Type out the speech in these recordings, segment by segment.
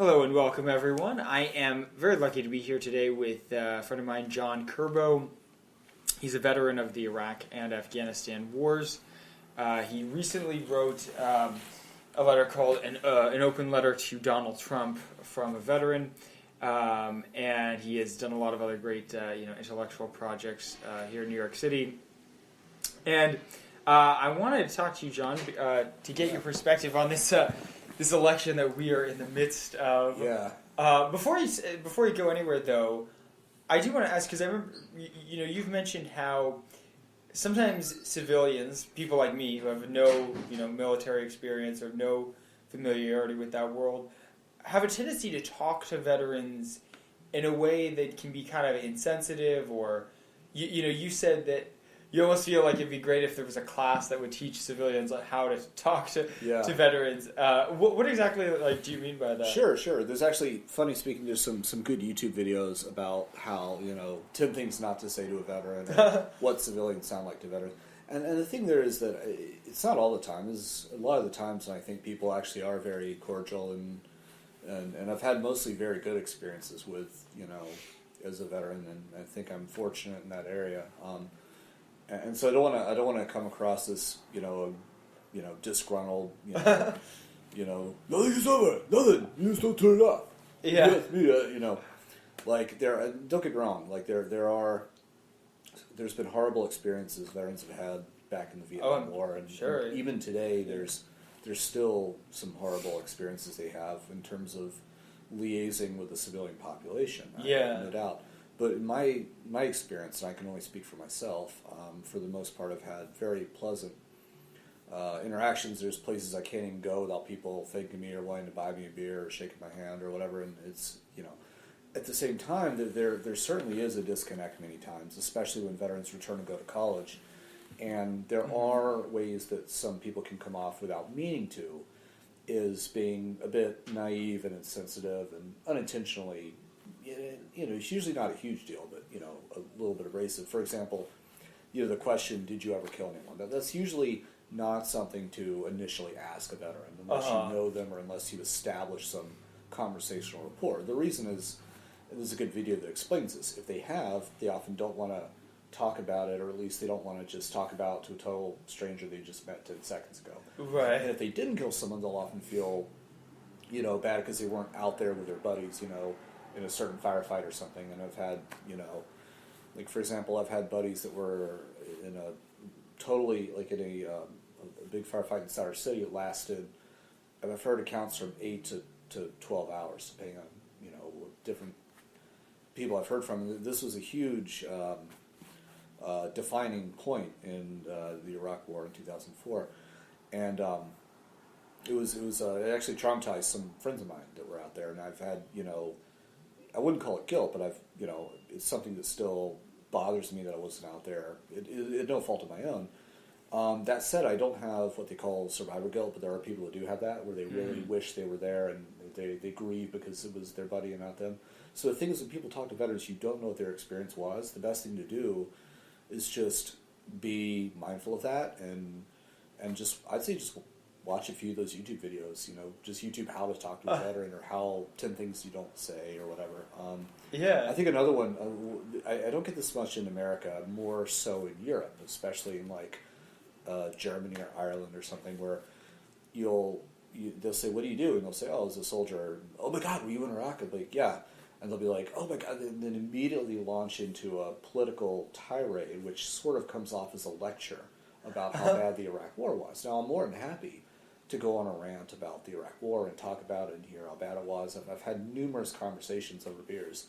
Hello and welcome, everyone. I am very lucky to be here today with a friend of mine, John Kirbow. He's a veteran of the Iraq and Afghanistan wars. He recently wrote a letter called an open letter to Donald Trump from a veteran, and he has done a lot of other great intellectual projects here in New York City. And I wanted to talk to you, John, to get your perspective on this election that we are in the midst of. Yeah. Before you go anywhere, though, I do want to ask, because I remember you've mentioned how sometimes civilians, people like me who have no military experience or no familiarity with that world, have a tendency to talk to veterans in a way that can be kind of insensitive, or you said that you almost feel like it'd be great if there was a class that would teach civilians on how to talk to veterans. What exactly do you mean by that? Sure. There's actually, funny speaking, there's some good YouTube videos about how, 10 things not to say to a veteran, and what civilians sound like to veterans. And the thing there is that it's not all the time. It's a lot of the times, and I think people actually are very cordial, and I've had mostly very good experiences with, as a veteran, and I think I'm fortunate in that area. And so I don't want to come across as disgruntled, nothing is over, nothing, you just don't turn it off. Yeah. Don't get me wrong, there's been horrible experiences veterans have had back in the Vietnam War, and sure. Even today there's still some horrible experiences they have in terms of liaising with the civilian population. No doubt. But in my experience, and I can only speak for myself, for the most part I've had very pleasant interactions. There's places I can't even go without people thanking me or wanting to buy me a beer or shaking my hand or whatever, and it's, at the same time, there certainly is a disconnect many times, especially when veterans return to go to college. And there are ways that some people can come off without meaning to, is being a bit naive and insensitive and unintentionally, it's usually not a huge deal, but, a little bit abrasive. For example, the question, did you ever kill anyone? That's usually not something to initially ask a veteran unless you know them or unless you establish some conversational rapport. The reason is, and there's a good video that explains this, if they often don't want to talk about it, or at least they don't want to just talk about to a total stranger they just met 10 seconds ago. Right. And if they didn't kill someone, they'll often feel, bad because they weren't out there with their buddies, in a certain firefight or something. And I've had, for example, I've had buddies that were in a big firefight in Center City. It lasted, and I've heard accounts from 8 to 12 hours, depending on, different people I've heard from. This was a huge defining point in the Iraq War in 2004. And it actually traumatized some friends of mine that were out there, and I've had, I wouldn't call it guilt, but it's something that still bothers me that I wasn't out there. It no fault of my own. That said, I don't have what they call survivor guilt, but there are people that do have that, where they really wish they were there, and they grieve because it was their buddy and not them. So the thing is, when people talk to veterans, you don't know what their experience was. The best thing to do is just be mindful of that, and I'd say just watch a few of those YouTube videos, just YouTube how to talk to a veteran, or how 10 things you don't say, or whatever. I think another one, I don't get this much in America, more so in Europe, especially in Germany or Ireland or something, where they'll say, what do you do? And they'll say, oh, I was a soldier. Oh my God, were you in Iraq? I'm like, yeah. And they'll be like, oh my God, and then immediately launch into a political tirade, which sort of comes off as a lecture about how bad the Iraq War was. Now, I'm more than happy to go on a rant about the Iraq War and talk about it and hear how bad it was. And I've had numerous conversations over beers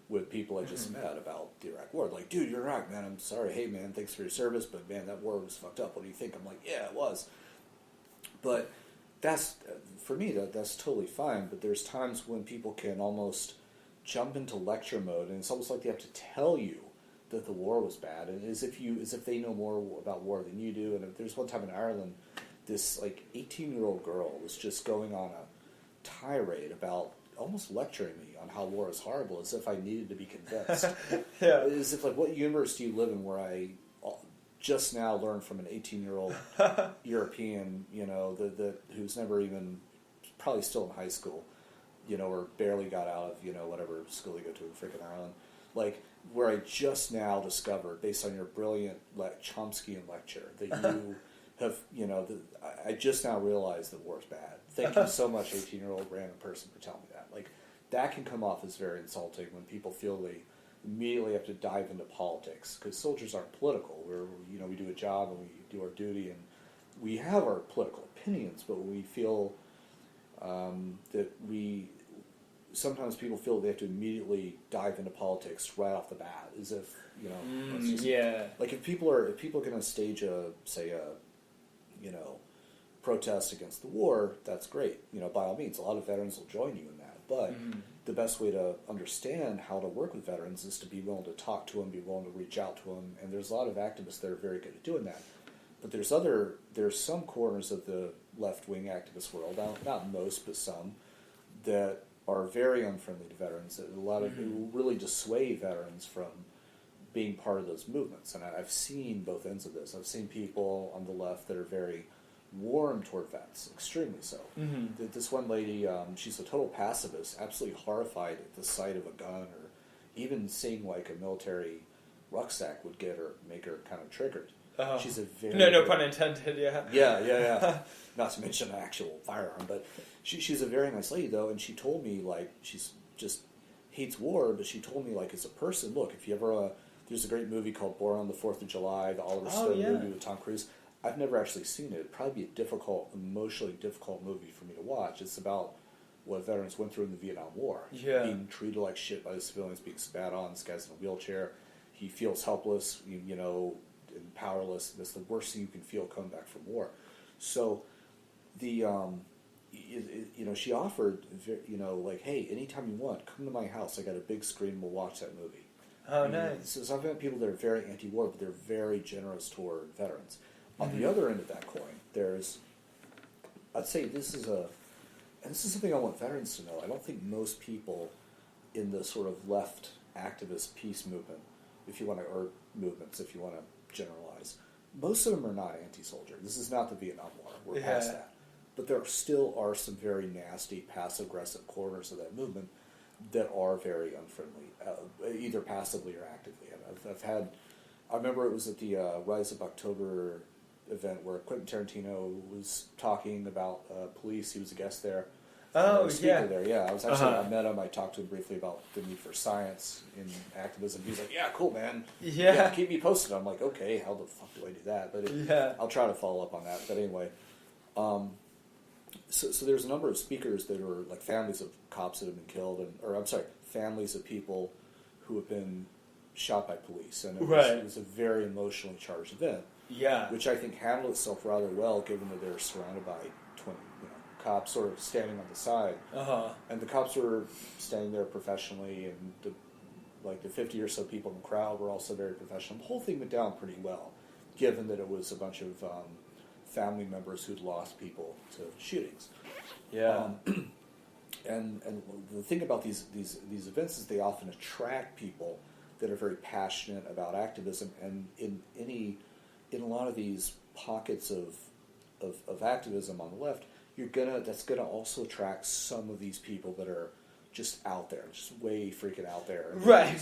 with people I just met about the Iraq War. Like, dude, you're Iraq, man. I'm sorry. Hey, man, thanks for your service, but man, that war was fucked up. What do you think? I'm like, yeah, it was. But that's, for me, that's totally fine. But there's times when people can almost jump into lecture mode, and it's almost like they have to tell you that the war was bad, and as if they know more about war than you do. And there's one time in Ireland, this 18-year-old girl was just going on a tirade about almost lecturing me on how war is horrible, as if I needed to be convinced. Yeah. As if what universe do you live in where I just now learned from an 18-year-old European, that who's never even, probably still in high school, or barely got out of, whatever school you go to in freaking Ireland. Like, where I just now discovered, based on your brilliant Chomskyan lecture, that you have, I just now realized that war's bad. Thank you so much, 18-year-old random person, for telling me that. Like, that can come off as very insulting when people feel they immediately have to dive into politics, because soldiers aren't political. We do a job and we do our duty, and we have our political opinions, but we feel that sometimes people feel they have to immediately dive into politics right off the bat, as if like if people are going to stage a protest against the war, that's great. By all means, a lot of veterans will join you in that. But the best way to understand how to work with veterans is to be willing to talk to them, be willing to reach out to them, and there's a lot of activists that are very good at doing that. But there's some corners of the left-wing activist world, not most, but some, that are very unfriendly to veterans. That a lot of it will really dissuade veterans from being part of those movements. And I've seen both ends of this. I've seen people on the left that are very warm toward vets, extremely so. This one lady, she's a total pacifist, absolutely horrified at the sight of a gun, or even seeing like a military rucksack would make her kind of triggered. She's a very no pun intended. Yeah. Not to mention an actual firearm, but she's a very nice lady though, and she told me like she's just hates war, but she told me like as a person, look, if you ever there's a great movie called Born on the 4th of July, the Oliver Stone movie with Tom Cruise. I've never actually seen it. It'd probably be a emotionally difficult movie for me to watch. It's about what veterans went through in the Vietnam War. Yeah. Being treated like shit by the civilians, being spat on. This guy's in a wheelchair. He feels helpless, and powerless. That's the worst thing you can feel coming back from war. So, she offered, like, hey, anytime you want, come to my house. I got a big screen. We'll watch that movie. Oh, nice. So I've met people that are very anti-war, but they're very generous toward veterans. On the other end of that coin, I'd say this is something I want veterans to know. I don't think most people in the sort of left activist peace movement, or movements, if you want to generalize, most of them are not anti-soldier. This is not the Vietnam War. We're past that. But there still are some very nasty, passive-aggressive corners of that movement that are very unfriendly, either passively or actively. And I remember it was at the Rise of October event where Quentin Tarantino was talking about police. He was a guest there. Speaker there. Yeah, I was actually I met him. I talked to him briefly about the need for science in activism. He's like, "Yeah, cool, man. Yeah, keep me posted." I'm like, "Okay, how the fuck do I do that?" But I'll try to follow up on that. But anyway, so there's a number of speakers that are like families of cops that have been killed, families of people who have been shot by police, and it was a very emotionally charged event. Yeah, which I think handled itself rather well, given that they're surrounded by 20 cops sort of standing on the side. And the cops were standing there professionally, and the 50 or so people in the crowd were also very professional. The whole thing went down pretty well, given that it was a bunch of family members who'd lost people to shootings. Yeah. And the thing about these events is they often attract people that are very passionate about activism, and in a lot of these pockets of activism on the left, that's gonna also attract some of these people that are just out there, just way freaking out there. Right.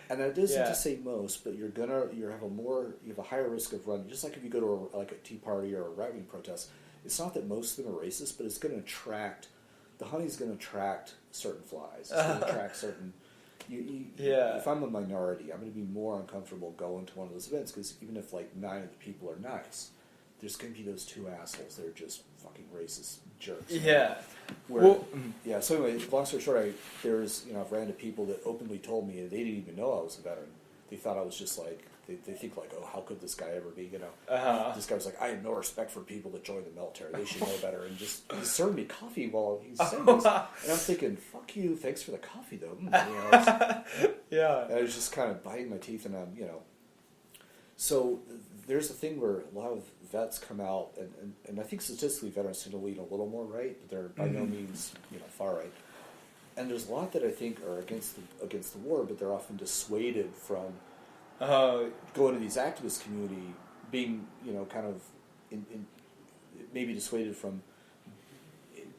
And that isn't to say most, but you have a higher risk of running. Just like if you go to a Tea Party or a right-wing protest, it's not that most of them are racist, but it's going to attract, the honey's going to attract certain flies. It's going to attract certain. If I'm a minority, I'm going to be more uncomfortable going to one of those events, because even if 9 of the people are nice, there's going to be those 2 assholes that are just fucking racist jerks. So anyway, long story short, I've ran into people that openly told me they didn't even know I was a veteran. They thought I was just they think oh, how could this guy ever be, This guy was like, I have no respect for people that join the military. They should know better. And just he served me coffee while he's saying this. And I'm thinking, fuck you, thanks for the coffee though. And I was just kind of biting my teeth, and so there's a thing where a lot of vets come out, and I think statistically veterans tend to lean a little more right, but they're by no means far right. And there's a lot that I think are against the war, but they're often dissuaded from going to these activist community, being kind of maybe dissuaded from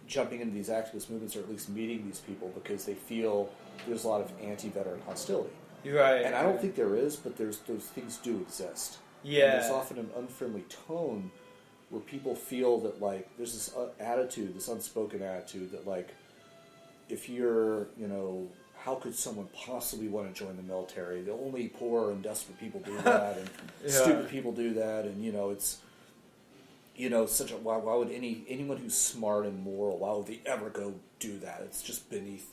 jumping into these activist movements, or at least meeting these people, because they feel there's a lot of anti-veteran hostility. Right. And I don't think there is, but those things do exist. Yeah. And there's often an unfriendly tone where people feel that, like, there's this attitude, this unspoken attitude that, like, if you're, how could someone possibly want to join the military? The only poor and desperate people do that, and stupid people do that, and, it's, such a, why would anyone who's smart and moral, why would they ever go do that? It's just beneath,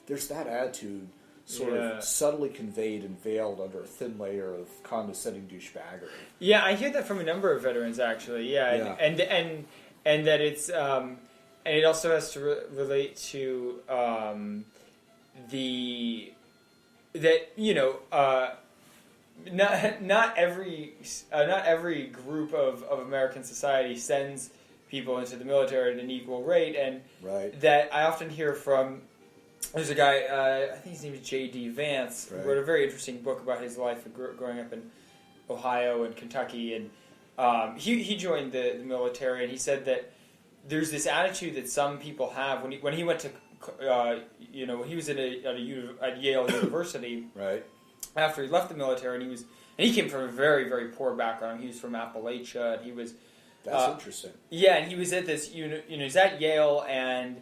there's that attitude sort of subtly conveyed and veiled under a thin layer of condescending douchebaggery. Yeah, I hear that from a number of veterans, actually. Yeah. And that it's and it also has to relate to not every group of American society sends people into the military at an equal rate, and that I often hear from. There's a guy, I think his name is J.D. Vance, who wrote a very interesting book about his life growing up in Ohio and Kentucky, and he joined the military, and he said that there's this attitude that some people have when he went to, when he was at Yale University, after he left the military, and he came from a very, very poor background. He was from Appalachia, and he was... That's interesting. Yeah, and he was at this, he's at Yale, and...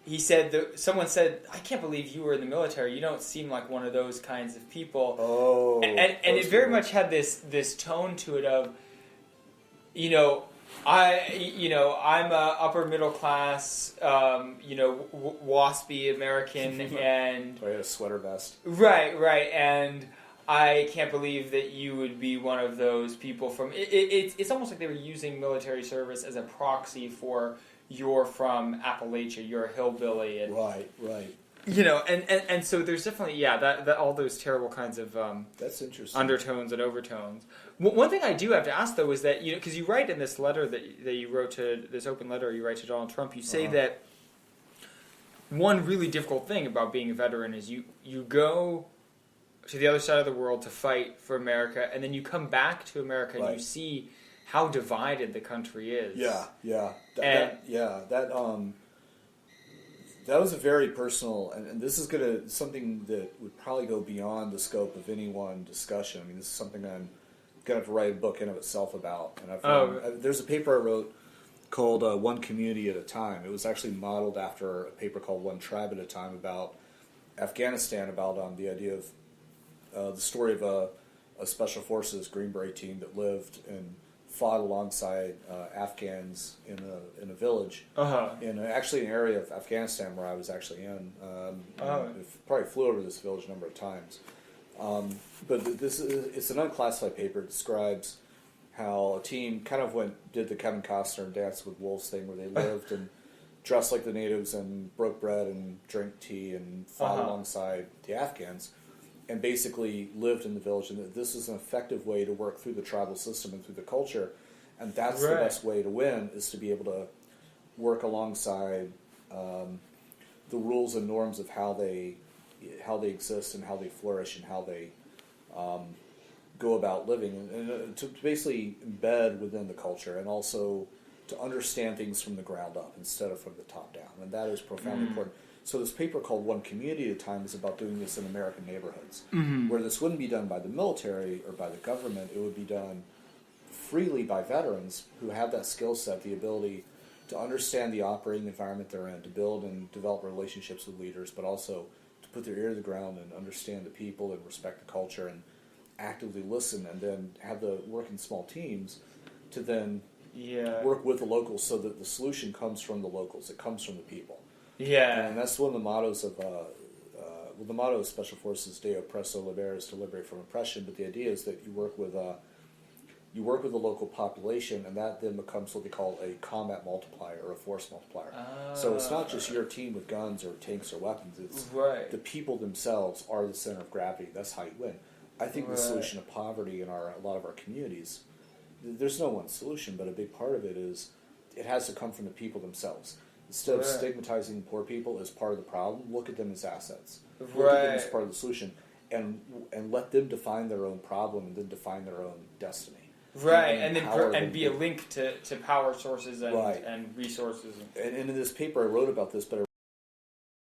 He said someone said, "I can't believe you were in the military. You don't seem like one of those kinds of people." Oh, and it very much had this tone to it of, I'm a upper middle class, waspy American, and I had a sweater vest. Right, and I can't believe that you would be one of those people from. It's almost like they were using military service as a proxy for. You're from Appalachia, you're a hillbilly, and right. And so there's definitely that all those terrible kinds of that's interesting undertones and overtones. One thing I do have to ask though is that because you write in this letter that you wrote to this open letter you write to Donald Trump, you say that one really difficult thing about being a veteran is you go to the other side of the world to fight for America, and then you come back to America and you see how divided the country is. That was a very personal, and this is something that would probably go beyond the scope of any one discussion. I mean, this is something I'm going to have to write a book in of itself about. And there's a paper I wrote called One Community at a Time. It was actually modeled after a paper called One Tribe at a Time about Afghanistan, about the idea of the story of a Special Forces Green Beret team that lived and fought alongside Afghans in a village, actually an area of Afghanistan where I was actually in. Probably flew over this village a number of times. But it's an unclassified paper. It describes how a team kind of did the Kevin Costner Dance with Wolves thing, where they lived and dressed like the natives and broke bread and drank tea and fought alongside the Afghans. And basically lived in the village, and that this is an effective way to work through the tribal system and through the culture, and that's the best way to win, is to be able to work alongside the rules and norms of how they exist and how they flourish and how they go about living, and to basically embed within the culture, and also to understand things from the ground up instead of from the top down, and that is profoundly important. So this paper called One Community at a Time is about doing this in American neighborhoods, where this wouldn't be done by the military or by the government. It would be done freely by veterans who have that skill set, the ability to understand the operating environment they're in, to build and develop relationships with leaders, but also to put their ear to the ground and understand the people and respect the culture and actively listen, and then have the work in small teams to then work with the locals, so that the solution comes from the locals. It comes from the people. And that's one of the mottos of the motto of Special Forces, De Oppresso Libere, is to liberate from oppression. But the idea is that you work with the local population, and that then becomes what they call a combat multiplier or a force multiplier. So it's not just your team with guns or tanks or weapons. It's the people themselves are the center of gravity. That's how you win. I think the solution to poverty in a lot of our communities, there's no one solution, but a big part of it is it has to come from the people themselves. Instead of stigmatizing poor people as part of the problem, look at them as assets. Look at them as part of the solution, and let them define their own problem and then define their own destiny. Right, and then empower and them be a link to power sources and, Right. and resources. And in this paper I wrote about this, but I